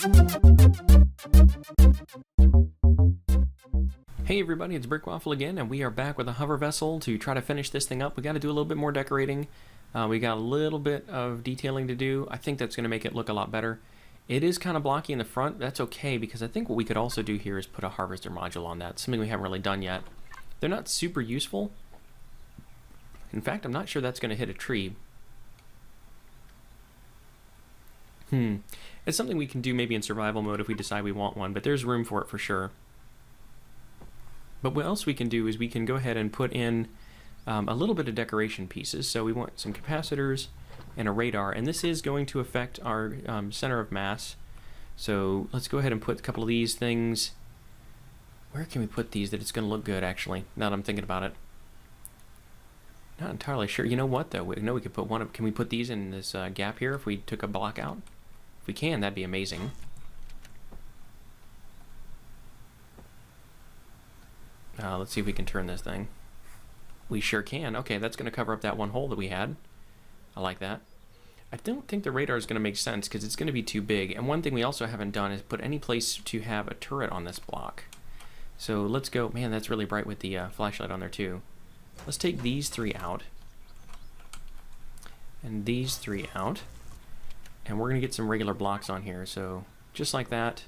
Hey everybody, it's Brick Waffle again, and we are back with a hover vessel to try to finish this thing up. We got to do a little bit more decorating. We got a little bit of detailing to do. I think that's going to make it look a lot better. It is kind of blocky in the front. That's okay, because I think what we could also do here is put a harvester module on that. Something we haven't really done yet. They're not super useful. In fact, I'm not sure that's going to hit a tree. It's something we can do maybe in survival mode if we decide we want one, but there's room for it for sure. But what else we can do is we can go ahead and put in a little bit of decoration pieces. So we want some capacitors and a radar, and this is going to affect our center of mass. So let's go ahead and put a couple of these things. Where can we put these that it's going to look good, actually, now that I'm thinking about it? Not entirely sure. You know what, though? We know we could put one of... Can we put these in this gap here if we took a block out? If we can, that'd be amazing. Let's see if we can turn this thing. We sure can. Okay, that's going to cover up that one hole that we had. I like that. I don't think the radar is going to make sense because it's going to be too big. And one thing we also haven't done is put any place to have a turret on this block. So let's go. Man, that's really bright with the flashlight on there too. Let's take these three out. And these three out. And we're going to get some regular blocks on here. So just like that.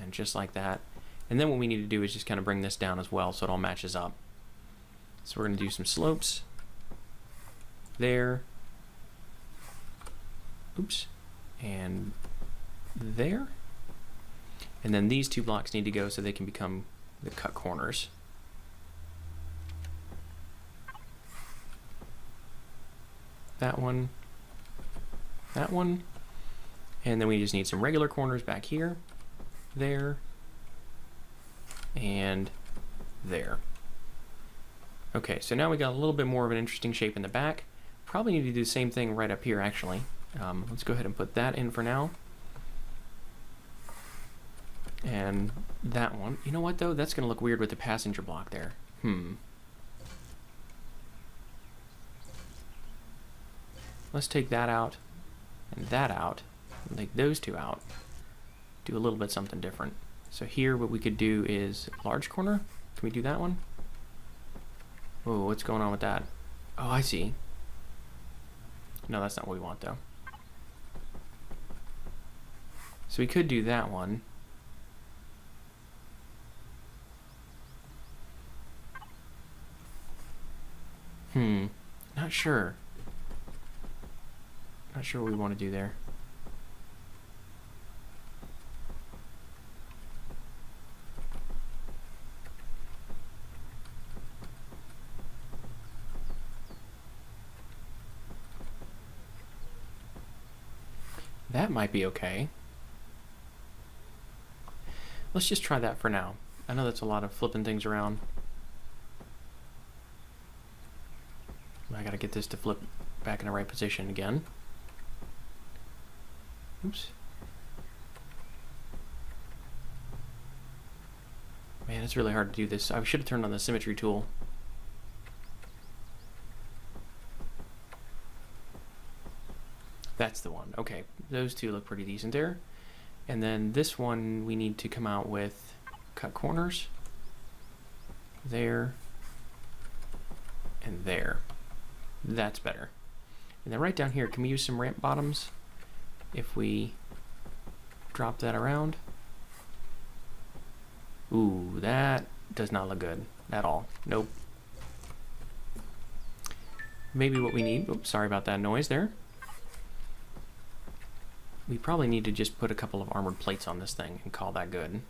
And just like that. And then what we need to do is just kind of bring this down as well so it all matches up. So we're going to do some slopes. There. Oops. And there. And then these two blocks need to go so they can become the cut corners. That one. That one. And then we just need some regular corners back here. There. And there. Okay, so now we got a little bit more of an interesting shape in the back. Probably need to do the same thing right up here, actually. Let's go ahead and put that in for now. And that one. You know what, though? That's going to look weird with the passenger block there. Let's take that out and that out. And take those two out. Do a little bit something different. So here what we could do is large corner. Can we do that one? Oh, what's going on with that? Oh, I see. No, that's not what we want though. So we could do that one. Not sure. Not sure what we want to do there. That might be okay. Let's just try that for now. I know that's a lot of flipping things around. I gotta get this to flip back in the right position again. Oops. Man, it's really hard to do this. I should have turned on the symmetry tool. That's the one. Okay, those two look pretty decent there. And then this one we need to come out with cut corners. There. And there. That's better. And then right down here, can we use some ramp bottoms? If we drop that around. Ooh, that does not look good at all. Nope. Maybe what we need, oops, sorry about that noise there. We probably need to just put a couple of armored plates on this thing and call that good.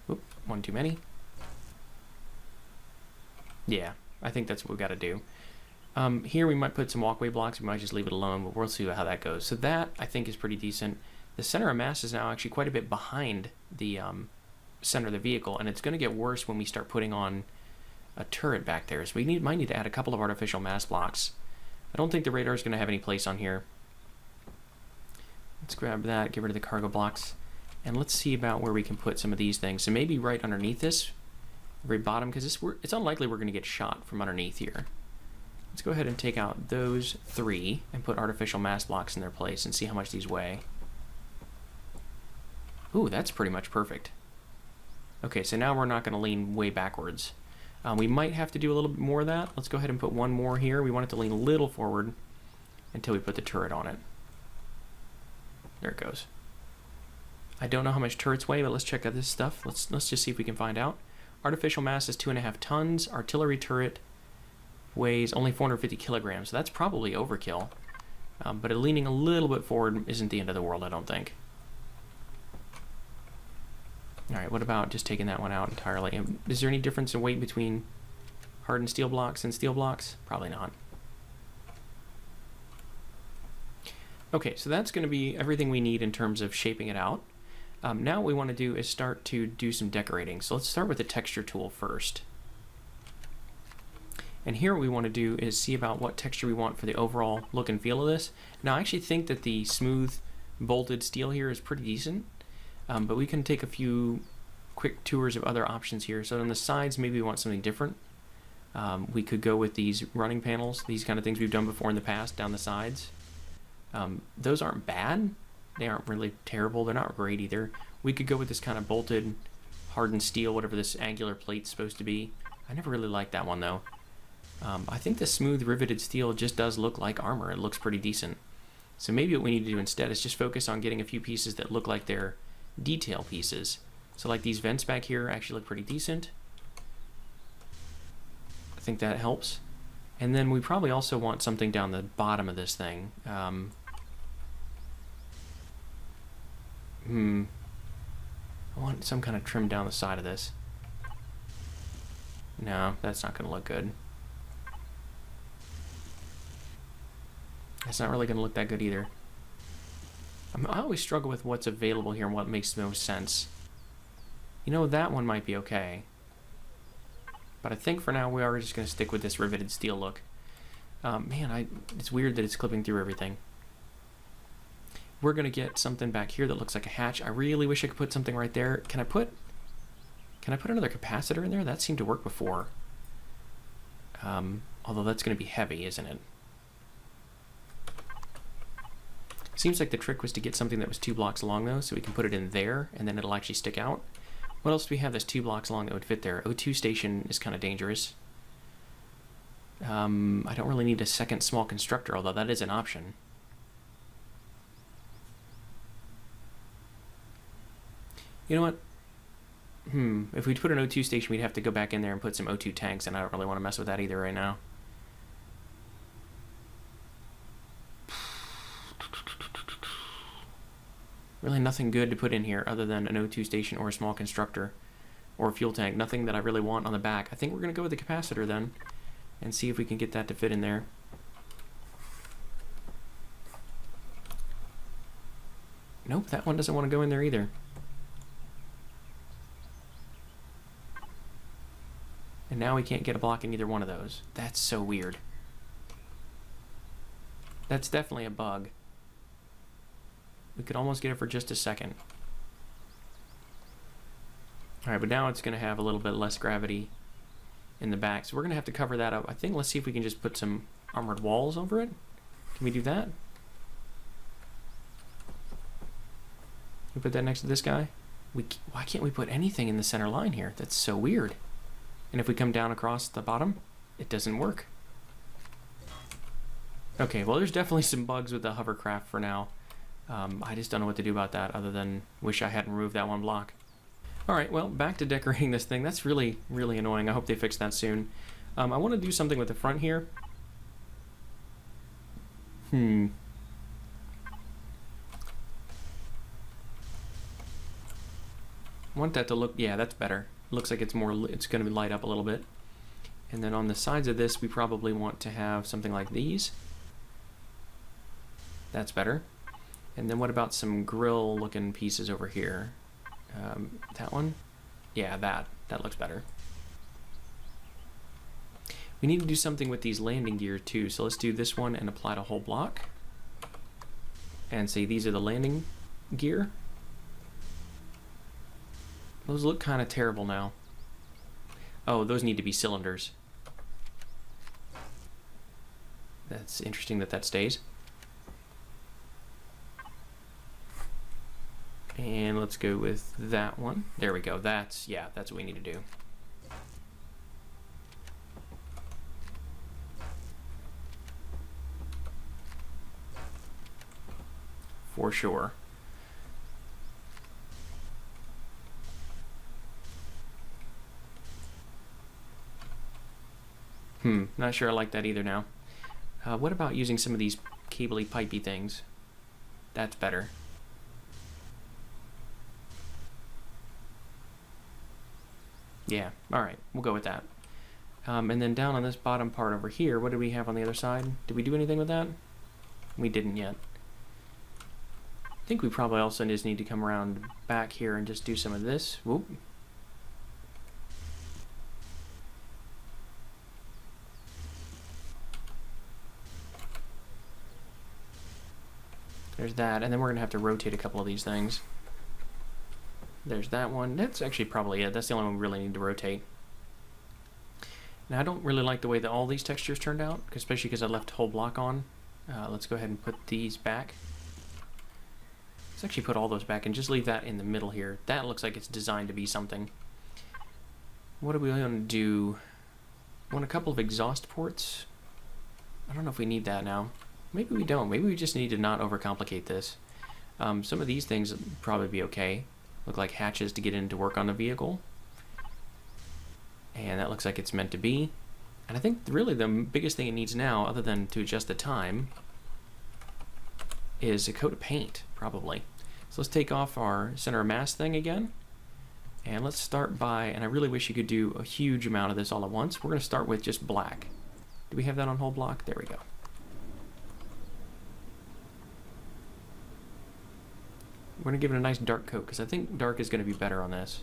Oop, one too many. Yeah, I think that's what we've got to do. Here we might put some walkway blocks. We might just leave it alone, but we'll see how that goes. So that, I think, is pretty decent. The center of mass is now actually quite a bit behind the center of the vehicle, and it's going to get worse when we start putting on a turret back there. So we might need to add a couple of artificial mass blocks. I don't think the radar is going to have any place on here. Let's grab that, get rid of the cargo blocks, and let's see about where we can put some of these things. So maybe right underneath this, very bottom, because it's unlikely we're going to get shot from underneath here. Let's go ahead and take out those three and put artificial mass blocks in their place and see how much these weigh. Ooh, that's pretty much perfect. Okay, so now we're not going to lean way backwards. We might have to do a little bit more of that. Let's go ahead and put one more here. We want it to lean a little forward until we put the turret on it. There it goes. I don't know how much turrets weigh, but let's check out this stuff. Let's just see if we can find out. Artificial mass is 2.5 tons. Artillery turret weighs only 450 kilograms, so that's probably overkill. But leaning a little bit forward isn't the end of the world, I don't think. Alright, what about just taking that one out entirely? Is there any difference in weight between hardened steel blocks and steel blocks? Probably not. Okay, so that's going to be everything we need in terms of shaping it out. Now what we want to do is start to do some decorating. So let's start with the texture tool first. And here what we want to do is see about what texture we want for the overall look and feel of this. Now I actually think that the smooth bolted steel here is pretty decent. But we can take a few quick tours of other options here. So on the sides, maybe we want something different. We could go with these running panels, these kind of things we've done before in the past down the sides. Those aren't bad. They aren't really terrible. They're not great either. We could go with this kind of bolted, hardened steel, whatever this angular plate's supposed to be. I never really liked that one though. I think the smooth riveted steel just does look like armor. It looks pretty decent. So maybe what we need to do instead is just focus on getting a few pieces that look like they're detail pieces. So like these vents back here actually look pretty decent. I think that helps. And then we probably also want something down the bottom of this thing. I want some kind of trim down the side of this. No, that's not going to look good. That's not really going to look that good either. I always struggle with what's available here and what makes the most sense. You know, that one might be okay. But I think for now we are just going to stick with this riveted steel look. Man, it's weird that it's clipping through everything. We're going to get something back here that looks like a hatch. I really wish I could put something right there. Can I put another capacitor in there? That seemed to work before. Although that's going to be heavy, isn't it? Seems like the trick was to get something that was 2 blocks long though, so we can put it in there and then it'll actually stick out. What else do we have that's 2 blocks long that would fit there? O2 station is kind of dangerous. I don't really need a second small constructor, although that is an option. You know what? If we put an O2 station, we'd have to go back in there and put some O2 tanks, and I don't really want to mess with that either right now. Really nothing good to put in here other than an O2 station or a small constructor or a fuel tank. Nothing that I really want on the back. I think we're going to go with the capacitor then and see if we can get that to fit in there. Nope, that one doesn't want to go in there either. And now we can't get a block in either one of those. That's so weird. That's definitely a bug. We could almost get it for just a second. Alright, but now it's going to have a little bit less gravity in the back. So we're going to have to cover that up. I think let's see if we can just put some armored walls over it. Can we do that? Can we put that next to this guy? Why can't we put anything in the center line here? That's so weird. And if we come down across the bottom, it doesn't work. Okay, well there's definitely some bugs with the hovercraft for now. I just don't know what to do about that other than wish I hadn't removed that one block. Alright, well, back to decorating this thing. That's really, really annoying. I hope they fix that soon. I want to do something with the front here. I want that to look, yeah, that's better. Looks like it's going to light up a little bit. And then on the sides of this, we probably want to have something like these. That's better. And then what about some grill looking pieces over here? That one? Yeah, that looks better. We need to do something with these landing gear too. So let's do this one and apply to whole block. And say these are the landing gear. Those look kind of terrible now. Oh, those need to be cylinders. That's interesting that that stays. And let's go with that one. There we go. That's what we need to do. For sure. Not sure I like that either now. What about using some of these cabley, pipey things? That's better. Yeah, alright, we'll go with that. And then down on this bottom part over here, what do we have on the other side? Did we do anything with that? We didn't yet. I think we probably also just need to come around back here and just do some of this. Whoop. There's that, and then we're going to have to rotate a couple of these things. There's that one. That's actually probably it. That's the only one we really need to rotate. Now, I don't really like the way that all these textures turned out, especially because I left a whole block on. Let's go ahead and put these back. Let's actually put all those back and just leave that in the middle here. That looks like it's designed to be something. What do we want to do? Want a couple of exhaust ports? I don't know if we need that now. Maybe we don't. Maybe we just need to not overcomplicate this. Some of these things would probably be okay. Look like hatches to get in to work on the vehicle. And that looks like it's meant to be. And I think really the biggest thing it needs now, other than to adjust the time, is a coat of paint, probably. So let's take off our center of mass thing again. And let's start by, and I really wish you could do a huge amount of this all at once. We're going to start with just black. Do we have that on whole block? There we go. We're going to give it a nice dark coat, because I think dark is going to be better on this.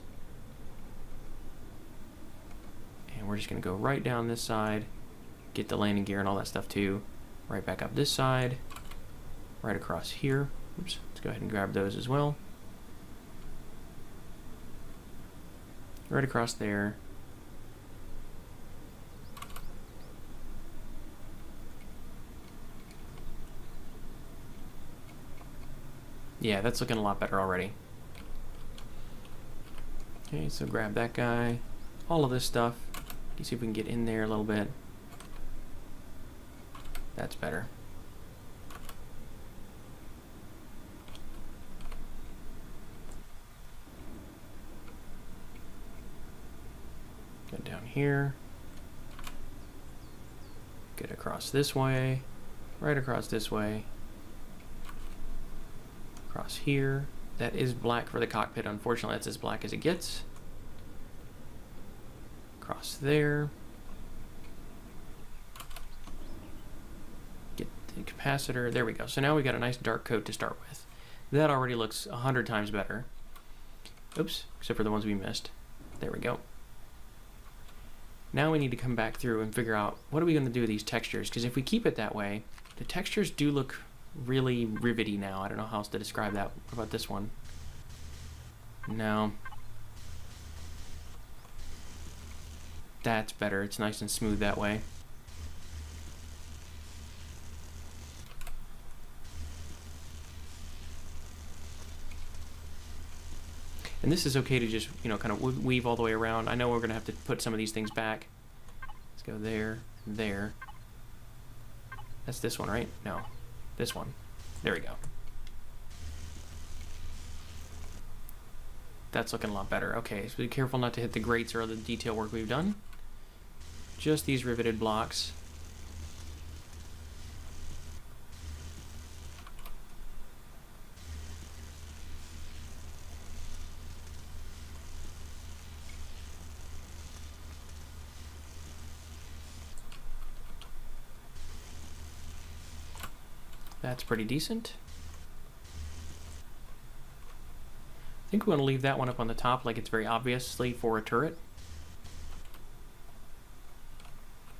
And we're just going to go right down this side, get the landing gear and all that stuff too. Right back up this side, right across here. Oops, let's go ahead and grab those as well. Right across there. Yeah, that's looking a lot better already. Okay, so grab that guy. All of this stuff. See if we can get in there a little bit. That's better. Get down here. Get across this way. Right across this way. Across here. That is black for the cockpit. Unfortunately, that's as black as it gets. Across there. Get the capacitor. There we go. So now we got a nice dark coat to start with. That already looks 100 times better. Oops, except for the ones we missed. There we go. Now we need to come back through and figure out what are we going to do with these textures, because if we keep it that way, the textures do look really rivety now. I don't know how else to describe that. What about this one? No. That's better. It's nice and smooth that way. And this is okay to just, kind of weave all the way around. I know we're going to have to put some of these things back. Let's go there, there. That's this one, right? No. This one. There we go. That's looking a lot better. Okay, so be careful not to hit the grates or other detail work we've done. Just these riveted blocks. That's pretty decent. I think we want to leave that one up on the top like it's very obviously for a turret.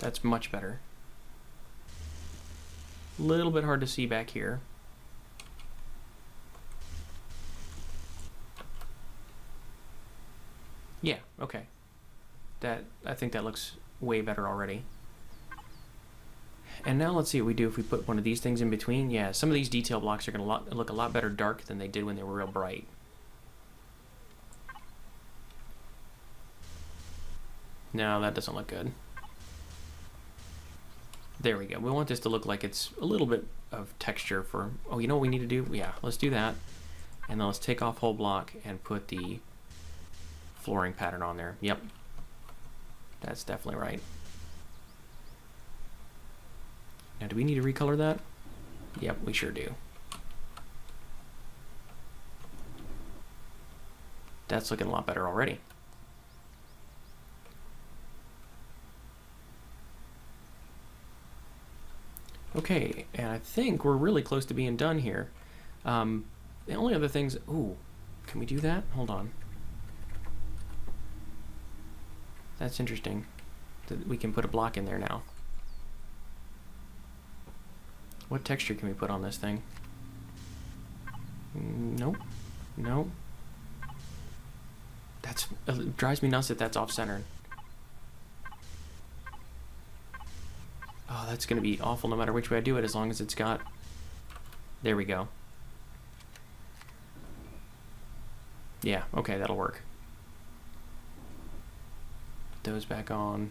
That's much better. A little bit hard to see back here. Yeah, okay. I think that looks way better already. And now let's see what we do if we put one of these things in between. Yeah, some of these detail blocks are going to look a lot better dark than they did when they were real bright. No, that doesn't look good. There we go. We want this to look like it's a little bit of texture for... Oh, you know what we need to do? Yeah, let's do that. And then let's take off whole block and put the flooring pattern on there. Yep. That's definitely right. Now, do we need to recolor that? Yep, we sure do. That's looking a lot better already. Okay, and I think we're really close to being done here. The only other things... Ooh, can we do that? Hold on. That's interesting. We can put a block in there now. What texture can we put on this thing? Nope. Nope. It drives me nuts that that's off-centered. Oh, that's going to be awful no matter which way I do it, as long as it's got... There we go. Yeah, okay, that'll work. Put those back on.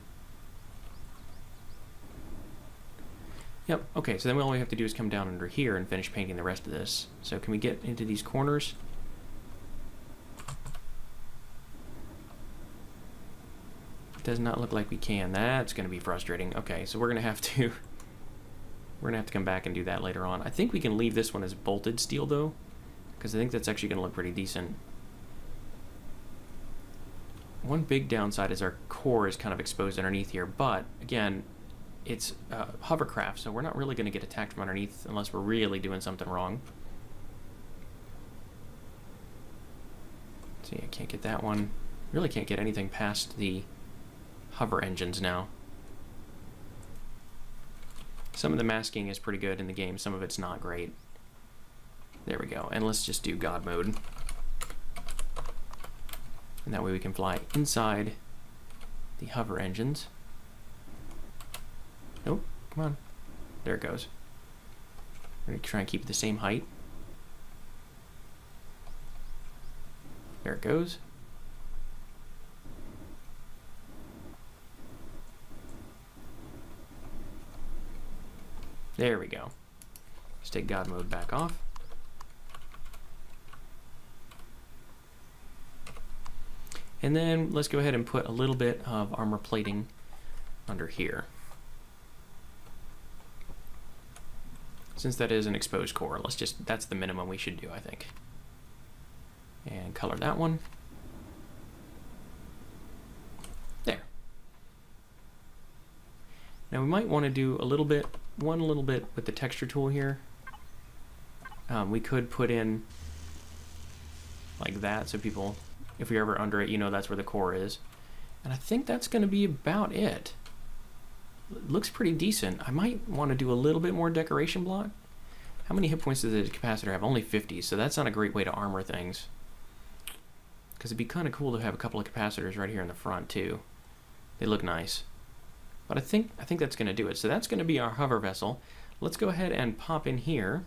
Yep, okay, so then all we have to do is come down under here and finish painting the rest of this. So can we get into these corners? Does not look like we can. That's going to be frustrating. Okay, so we're going to have to come back and do that later on. I think we can leave this one as bolted steel though, because I think that's actually going to look pretty decent. One big downside is our core is kind of exposed underneath here, but again, it's hovercraft, so we're not really going to get attacked from underneath unless we're really doing something wrong. See, I can't get that one. Really can't get anything past the hover engines now. Some of the masking is pretty good in the game, some of it's not great. There we go, and let's just do God mode. And that way we can fly inside the hover engines. Nope, come on. There it goes. We're going to try and keep it the same height. There it goes. There we go. Let's take God mode back off. And then let's go ahead and put a little bit of armor plating under here. Since that is an exposed core, that's the minimum we should do, I think. And color that one. There. Now we might want to do one little bit with the texture tool here. We could put in like that, so people, if you're ever under it, you know that's where the core is. And I think that's going to be about it. It looks pretty decent. I might want to do a little bit more decoration block. How many hit points does the capacitor have? Only 50, so that's not a great way to armor things. Because it'd be kind of cool to have a couple of capacitors right here in the front too. They look nice. But I think that's going to do it. So that's going to be our hover vessel. Let's go ahead and pop in here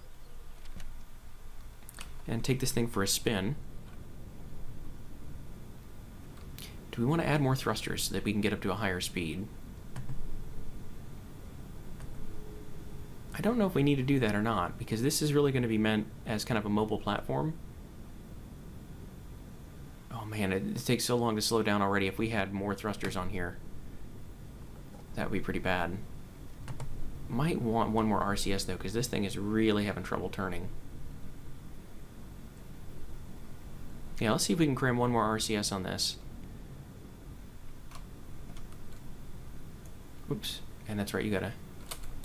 and take this thing for a spin. Do we want to add more thrusters so that we can get up to a higher speed? I don't know if we need to do that or not, because this is really going to be meant as kind of a mobile platform. Oh man, it takes so long to slow down already. If we had more thrusters on here, that would be pretty bad. Might want one more RCS though, because this thing is really having trouble turning. Yeah, let's see if we can cram one more RCS on this. Oops, and that's right, you gotta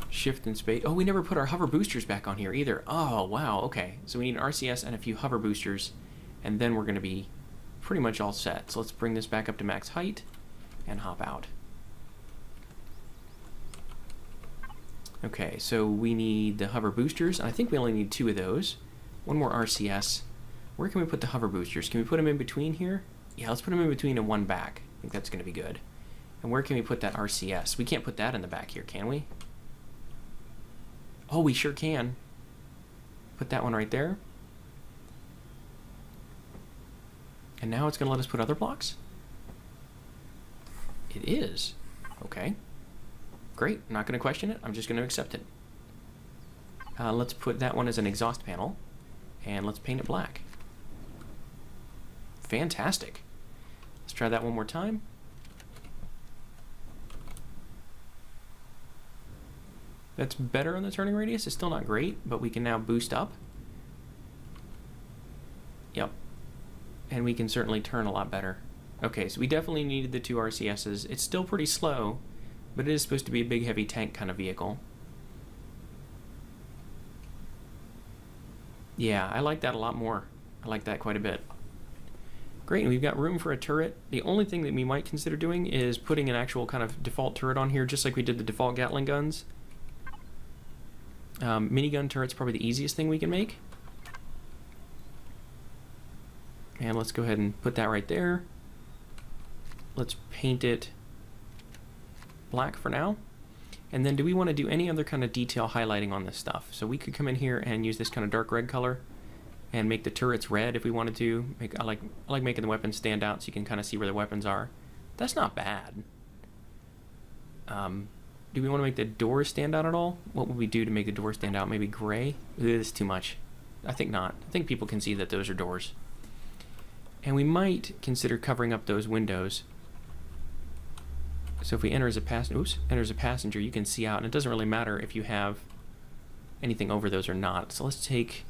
shift and space. Oh, we never put our hover boosters back on here either. Oh, wow, okay. So we need an RCS and a few hover boosters, and then we're gonna be pretty much all set. So let's bring this back up to max height and hop out. Okay, so we need the hover boosters. I think we only need 2 of those. One more RCS. Where can we put the hover boosters? Can we put them in between here? Yeah, let's put them in between and one back. I think that's going to be good. And where can we put that RCS? We can't put that in the back here, can we? Oh, we sure can. Put that one right there. And now it's going to let us put other blocks? It is. Okay. Great. I'm not going to question it. I'm just going to accept it. Let's put that one as an exhaust panel, and let's paint it black. Fantastic. Let's try that one more time. That's better on the turning radius. It's still not great, but we can now boost up. Yep. And we can certainly turn a lot better. Okay, so we definitely needed the 2 RCSs. It's still pretty slow, but it is supposed to be a big, heavy tank kind of vehicle. Yeah, I like that a lot more. I like that quite a bit. Great, and we've got room for a turret. The only thing that we might consider doing is putting an actual kind of default turret on here, just like we did the default Gatling guns. Minigun turret's probably the easiest thing we can make. And let's go ahead and put that right there. Let's paint it black for now. And then do we want to do any other kind of detail highlighting on this stuff? So we could come in here and use this kind of dark red color and make the turrets red if we wanted to. I like making the weapons stand out so you can kind of see where the weapons are. That's not bad. Do we want to make the doors stand out at all? What would we do to make the doors stand out? Maybe gray? This is too much. I think not. I think people can see that those are doors. And we might consider covering up those windows. So if we enter as a passenger, you can see out, and it doesn't really matter if you have anything over those or not. So let's take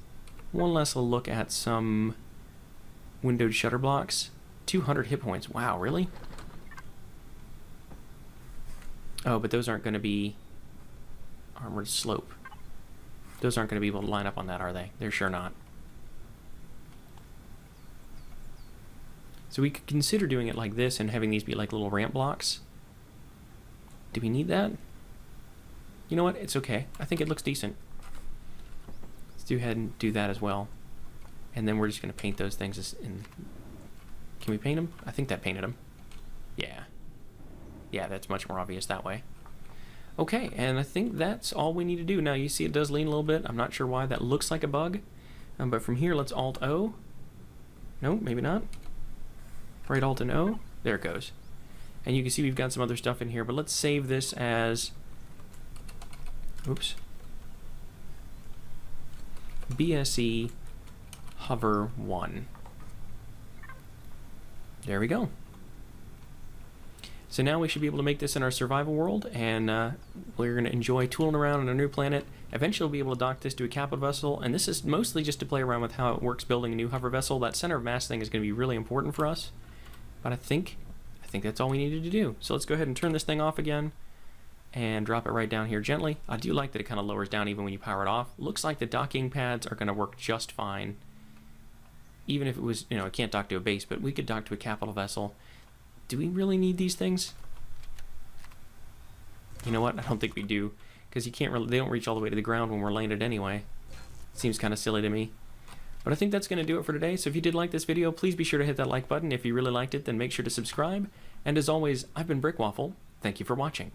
one last look at some windowed shutter blocks. 200 hit points. Wow, really? Oh, but those aren't going to be armored slope. Those aren't going to be able to line up on that, are they? They're sure not. So we could consider doing it like this and having these be like little ramp blocks. Do we need that? You know what? It's okay. I think it looks decent. Let's go ahead and do that as well. And then we're just going to paint those things in... Can we paint them? I think that painted them. Yeah. Yeah, that's much more obvious that way. Okay, and I think that's all we need to do. Now, you see it does lean a little bit. I'm not sure why. That looks like a bug. But from here, let's Alt-O. No, maybe not. Right Alt and O. There it goes. And you can see we've got some other stuff in here, but let's save this as... Oops. BSE Hover 1. There we go. So now we should be able to make this in our survival world, and we're going to enjoy tooling around on a new planet. Eventually we'll be able to dock this to a capital vessel, and this is mostly just to play around with how it works building a new hover vessel. That center of mass thing is going to be really important for us, but I think that's all we needed to do. So let's go ahead and turn this thing off again and drop it right down here gently. I do like that it kind of lowers down even when you power it off. Looks like the docking pads are going to work just fine. Even if it was, it can't dock to a base, but we could dock to a capital vessel. Do we really need these things? You know what? I don't think we do, because you can't really, they don't reach all the way to the ground when we're landed anyway. Seems kind of silly to me. But I think that's going to do it for today. So if you did like this video, please be sure to hit that like button. If you really liked it, then make sure to subscribe. And as always, I've been Brickwaffle. Thank you for watching.